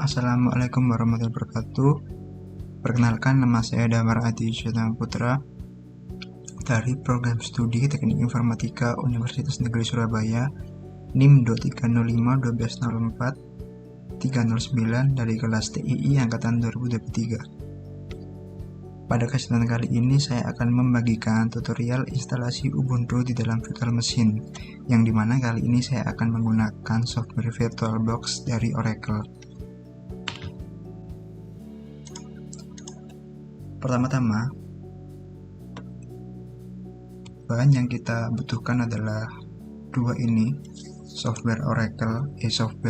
Assalamualaikum warahmatullahi wabarakatuh. Perkenalkan, nama saya Damar Adi Putra dari Program Studi Teknik Informatika Universitas Negeri Surabaya, NIM 2305-1204309 dari kelas TII Angkatan 2023. Pada kesempatan kali ini saya akan membagikan tutorial instalasi Ubuntu di dalam virtual machine, yang dimana kali ini saya akan menggunakan software VirtualBox dari Oracle. Pertama-tama, bahan yang kita butuhkan adalah dua ini, software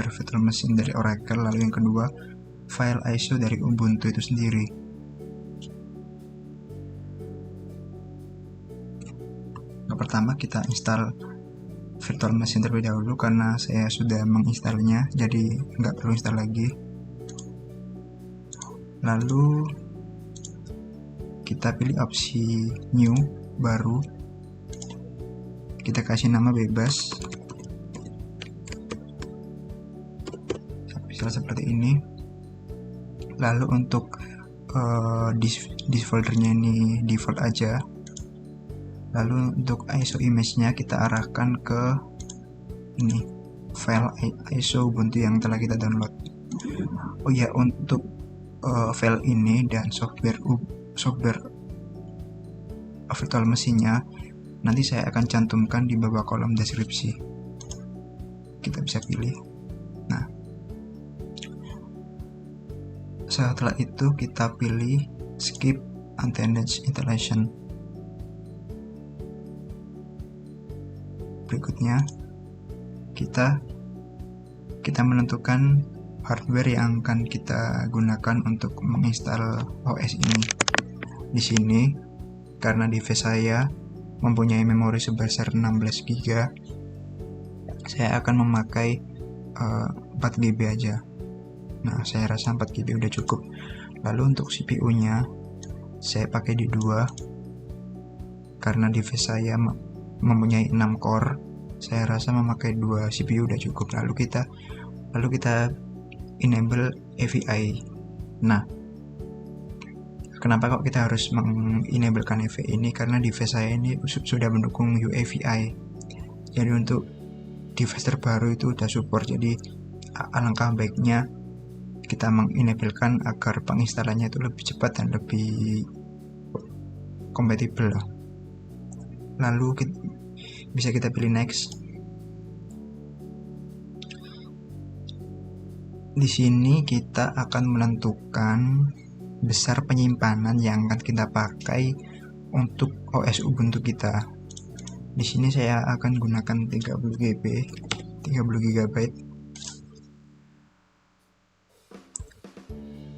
virtual machine dari Oracle, lalu yang kedua file ISO dari Ubuntu itu sendiri. Yang pertama kita install virtual machine terlebih dahulu karena saya sudah menginstalnya, jadi nggak perlu install lagi. Lalu kita pilih opsi new, baru, kita kasih nama bebas, bisa seperti ini. Lalu untuk di foldernya ini default aja. Lalu untuk ISO image-nya kita arahkan ke ini, file ISO Ubuntu yang telah kita download. Oh ya, untuk file ini dan software virtual machine-nya nanti saya akan cantumkan di bawah kolom deskripsi. Kita bisa pilih. Nah, setelah itu kita pilih skip unattended installation. Berikutnya kita menentukan hardware yang akan kita gunakan untuk menginstal OS ini. Di sini karena device saya mempunyai memori sebesar 16 GB, saya akan memakai 4 GB aja. Nah, saya rasa 4 GB udah cukup. Lalu untuk CPU-nya saya pakai di 2 karena device saya mempunyai 6 core. Saya rasa memakai 2 CPU udah cukup. Lalu kita enable AVI. Nah, kenapa kok kita harus mengenablekan AVI ini? Karena device saya ini sudah mendukung UAVI. Jadi untuk device terbaru itu udah support. Jadi alangkah baiknya kita mengenablekan agar penginstalannya itu lebih cepat dan lebih kompatibel. Lalu bisa kita pilih next. Di sini kita akan menentukan besar penyimpanan yang akan kita pakai untuk OS Ubuntu kita. Di sini saya akan gunakan 30 GB.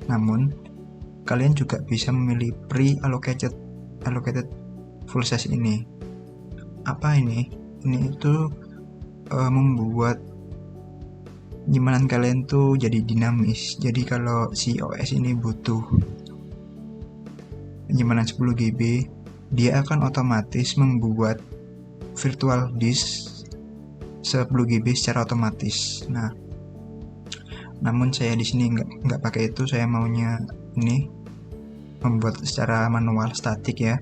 Namun, kalian juga bisa memilih pre-allocated full size ini. Apa ini? Ini itu membuat penyimpanan kalian tuh jadi dinamis. Jadi kalau si OS ini butuh penyimpanan 10 GB, dia akan otomatis membuat virtual disk 10 GB secara otomatis. Nah, namun saya di sini nggak pakai itu. Saya maunya ini membuat secara manual statik ya.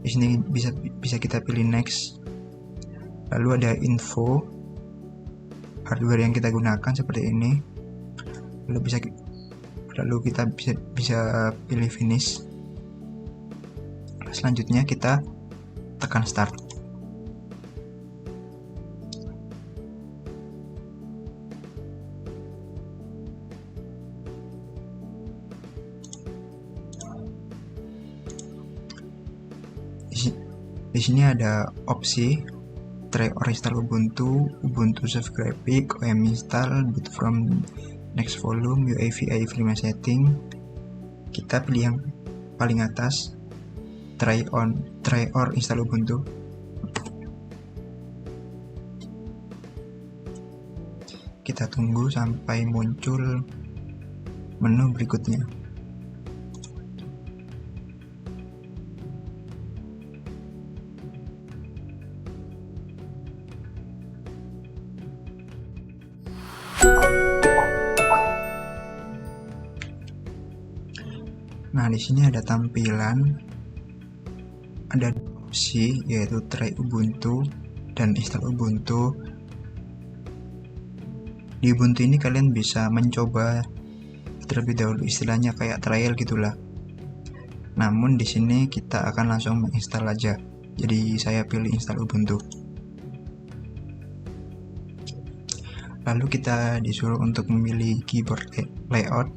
Di sini bisa kita pilih next. Lalu ada info hardware yang kita gunakan seperti ini. Lalu kita bisa pilih finish. Selanjutnya kita tekan start. Di sini ada opsi try or install Ubuntu soft graphic, OM install, boot from next volume, UAVI firmware setting. Kita pilih yang paling atas, try or install Ubuntu. Kita tunggu sampai muncul menu berikutnya. Nah, di sini ada tampilan, ada opsi yaitu try Ubuntu dan install Ubuntu. Di Ubuntu ini kalian bisa mencoba terlebih dahulu, istilahnya kayak trial gitulah. Namun di sini kita akan langsung menginstal aja. Jadi saya pilih install Ubuntu. Lalu kita disuruh untuk memilih keyboard layout.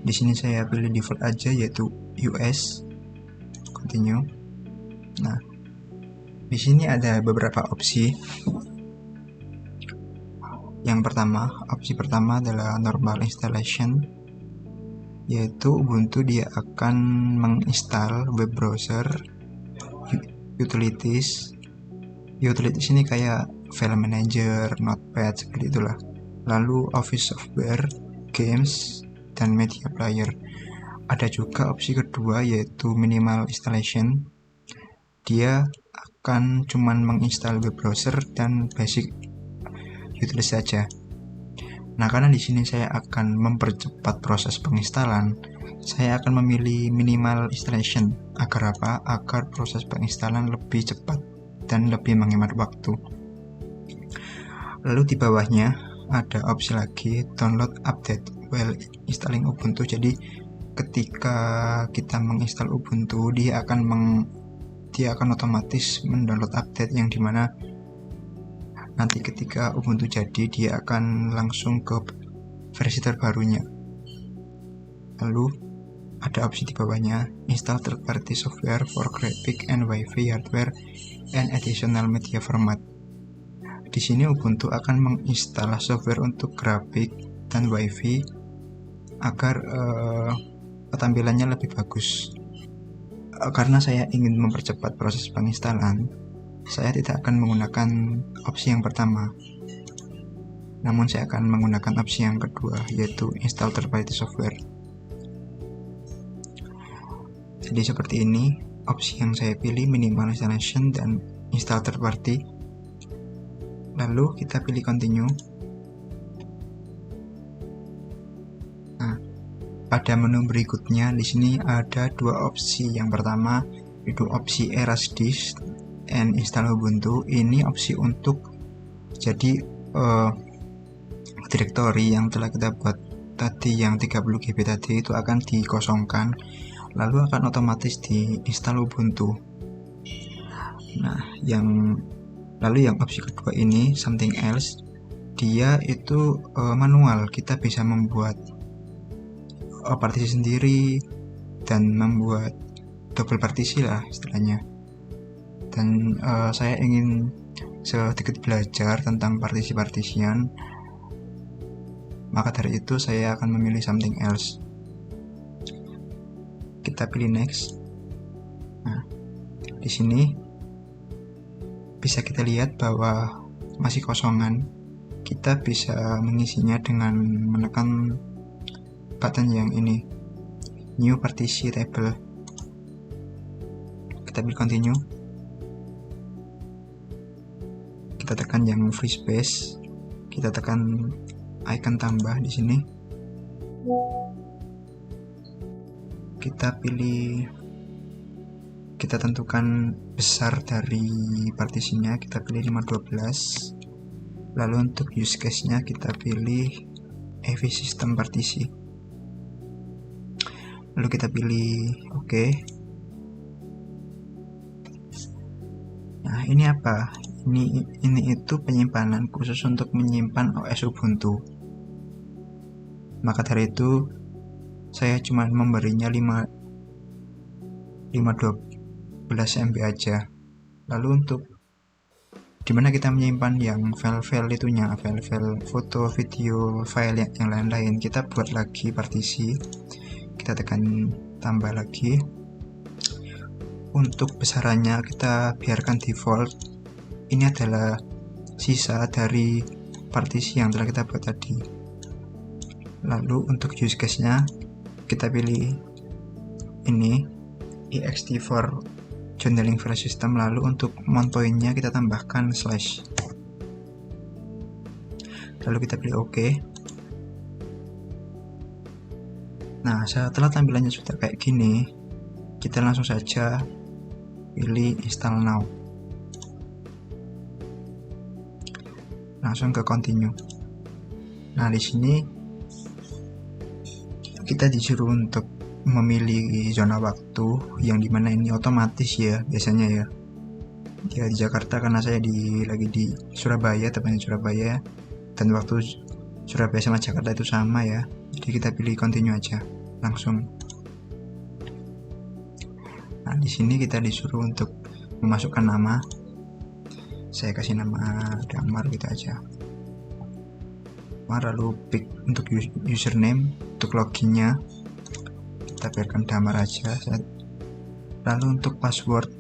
Di sini saya pilih default aja yaitu US. Continue. Nah, di sini ada beberapa opsi. Yang pertama, opsi pertama adalah normal installation, yaitu Ubuntu dia akan menginstal web browser, utilities ini kayak file manager, notepad, seperti itulah. Lalu office software, games, dan media player. Ada juga opsi kedua yaitu minimal installation. Dia akan cuman menginstal web browser dan basic utilities saja. Nah, karena di sini saya akan mempercepat proses penginstalan, saya akan memilih minimal installation. Agar apa? Agar proses penginstalan lebih cepat dan lebih menghemat waktu. Lalu di bawahnya ada opsi lagi, download update while installing Ubuntu. Jadi ketika kita menginstal Ubuntu, dia akan otomatis mendownload update, yang dimana nanti ketika Ubuntu jadi dia akan langsung ke versi terbarunya. Lalu ada opsi di bawahnya, install third party software for graphic and Wi-Fi hardware and additional media format. Di sini Ubuntu akan menginstal software untuk grafik dan Wi-Fi agar tampilannya lebih bagus. Karena saya ingin mempercepat proses penginstalan, saya tidak akan menggunakan opsi yang pertama, namun saya akan menggunakan opsi yang kedua, yaitu install third party software. Jadi seperti ini opsi yang saya pilih, minimal installation dan install third party. Lalu kita pilih continue. Nah, pada menu berikutnya di sini ada dua opsi. Yang pertama itu opsi erase disk and install Ubuntu. Ini opsi untuk jadi directory yang telah kita buat tadi, yang 30 GB tadi itu akan dikosongkan, lalu akan otomatis diinstal Ubuntu. Nah, lalu yang opsi kedua ini something else, dia itu manual. Kita bisa membuat partisi sendiri dan membuat double partisi lah istilahnya. Dan saya ingin sedikit belajar tentang partisi-partisian, maka dari itu saya akan memilih something else. Kita pilih next. Nah, di sini bisa kita lihat bahwa masih kosongan. Kita bisa mengisinya dengan menekan button yang ini, new partition table. Kita pilih continue. Kita tekan yang free space, kita tekan icon tambah di sini. Kita tentukan besar dari partisinya, kita pilih 512. Lalu untuk use case-nya kita pilih AV system partisi. Lalu kita pilih OK. Nah, ini apa? Ini itu penyimpanan khusus untuk menyimpan OS Ubuntu. Maka dari itu saya cuma memberinya 512 MB aja. Lalu untuk dimana kita menyimpan yang file-file itunya, file-file foto, video, file yang lain-lain, kita buat lagi partisi. Kita tekan tambah lagi. Untuk besarannya kita biarkan default. Ini adalah sisa dari partisi yang telah kita buat tadi. Lalu untuk use case-nya kita pilih ini, ext for journaling file system. Lalu untuk mount point-nya kita tambahkan slash. Lalu kita pilih OK. Nah, setelah tampilannya sudah kayak gini, kita langsung saja pilih install now. Langsung ke continue. Nah, di sini kita disuruh untuk memilih zona waktu yang dimana ini otomatis ya biasanya ya. Di Jakarta karena saya lagi di Surabaya, tepatnya Surabaya, dan waktu Surabaya sama Jakarta itu sama ya. Jadi kita pilih continue aja langsung. Nah, di sini kita disuruh untuk memasukkan nama. Saya kasih nama Damar gitu aja. Lalu pick untuk username, untuk loginnya kita biarkan Damar aja. Lalu untuk password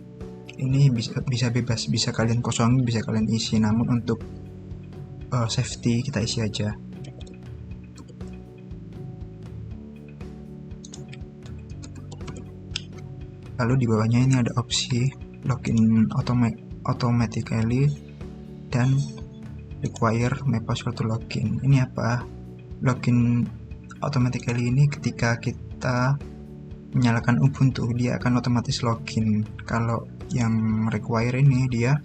ini bisa bebas, bisa kalian kosongin, bisa kalian isi, namun untuk safety kita isi aja. Lalu di bawahnya ini ada opsi login automatically dan require my password to login. Ini apa? Login automatically ini ketika kita menyalakan Ubuntu dia akan otomatis login. Kalau yang require ini dia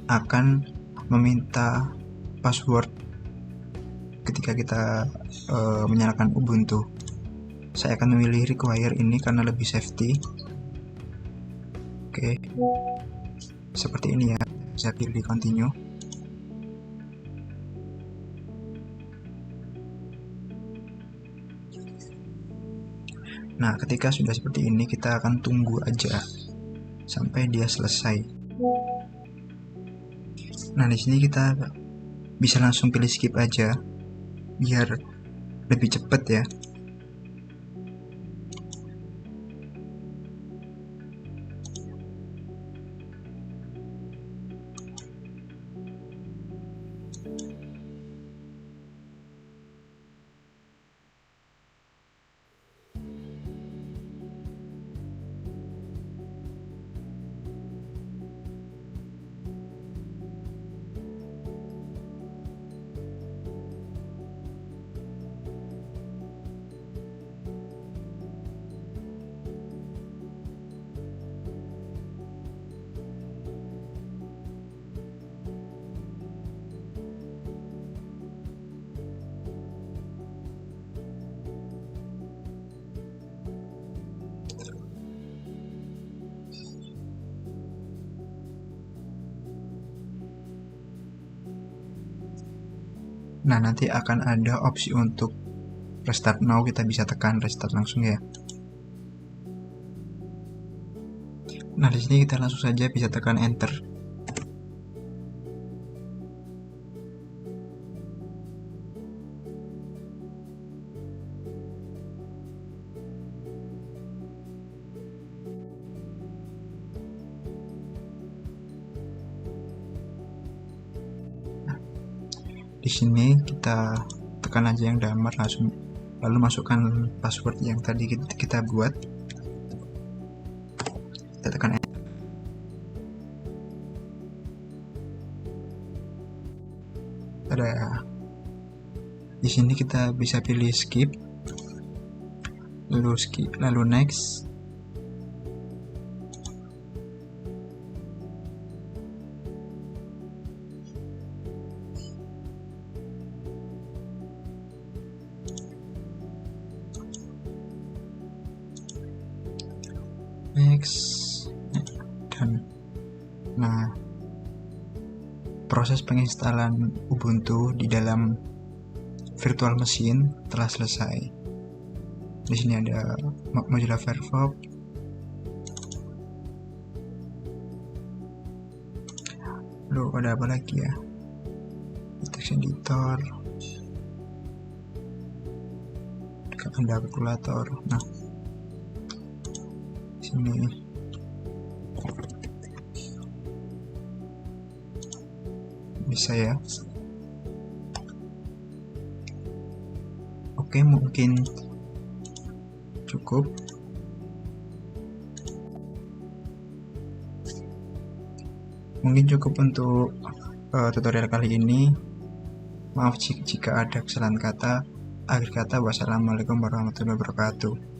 akan meminta password ketika kita menyalakan Ubuntu. Saya akan memilih require ini karena lebih safety. Oke, seperti ini ya. Saya pilih continue. Nah, ketika sudah seperti ini kita akan tunggu aja sampai dia selesai. Nah, di sini kita bisa langsung pilih skip aja biar lebih cepat ya. Nah, nanti akan ada opsi untuk restart now, kita bisa tekan restart langsung ya. Nah, di sini kita langsung saja bisa tekan enter. Di sini kita tekan aja yang Damar langsung, lalu masukkan password yang tadi kita buat. Kita tekan enter. Di sini kita bisa pilih skip, lalu next. Dan nah, proses penginstalan Ubuntu di dalam virtual machine telah selesai. Di sini ada Mozilla Firefox, lalu ada apa lagi ya, text editor, ada kalkulator. Nah, sini bisa ya. Oke, mungkin cukup. Untuk tutorial kali ini. Maaf jika ada kesalahan kata Akhir kata, wassalamualaikum warahmatullahi wabarakatuh.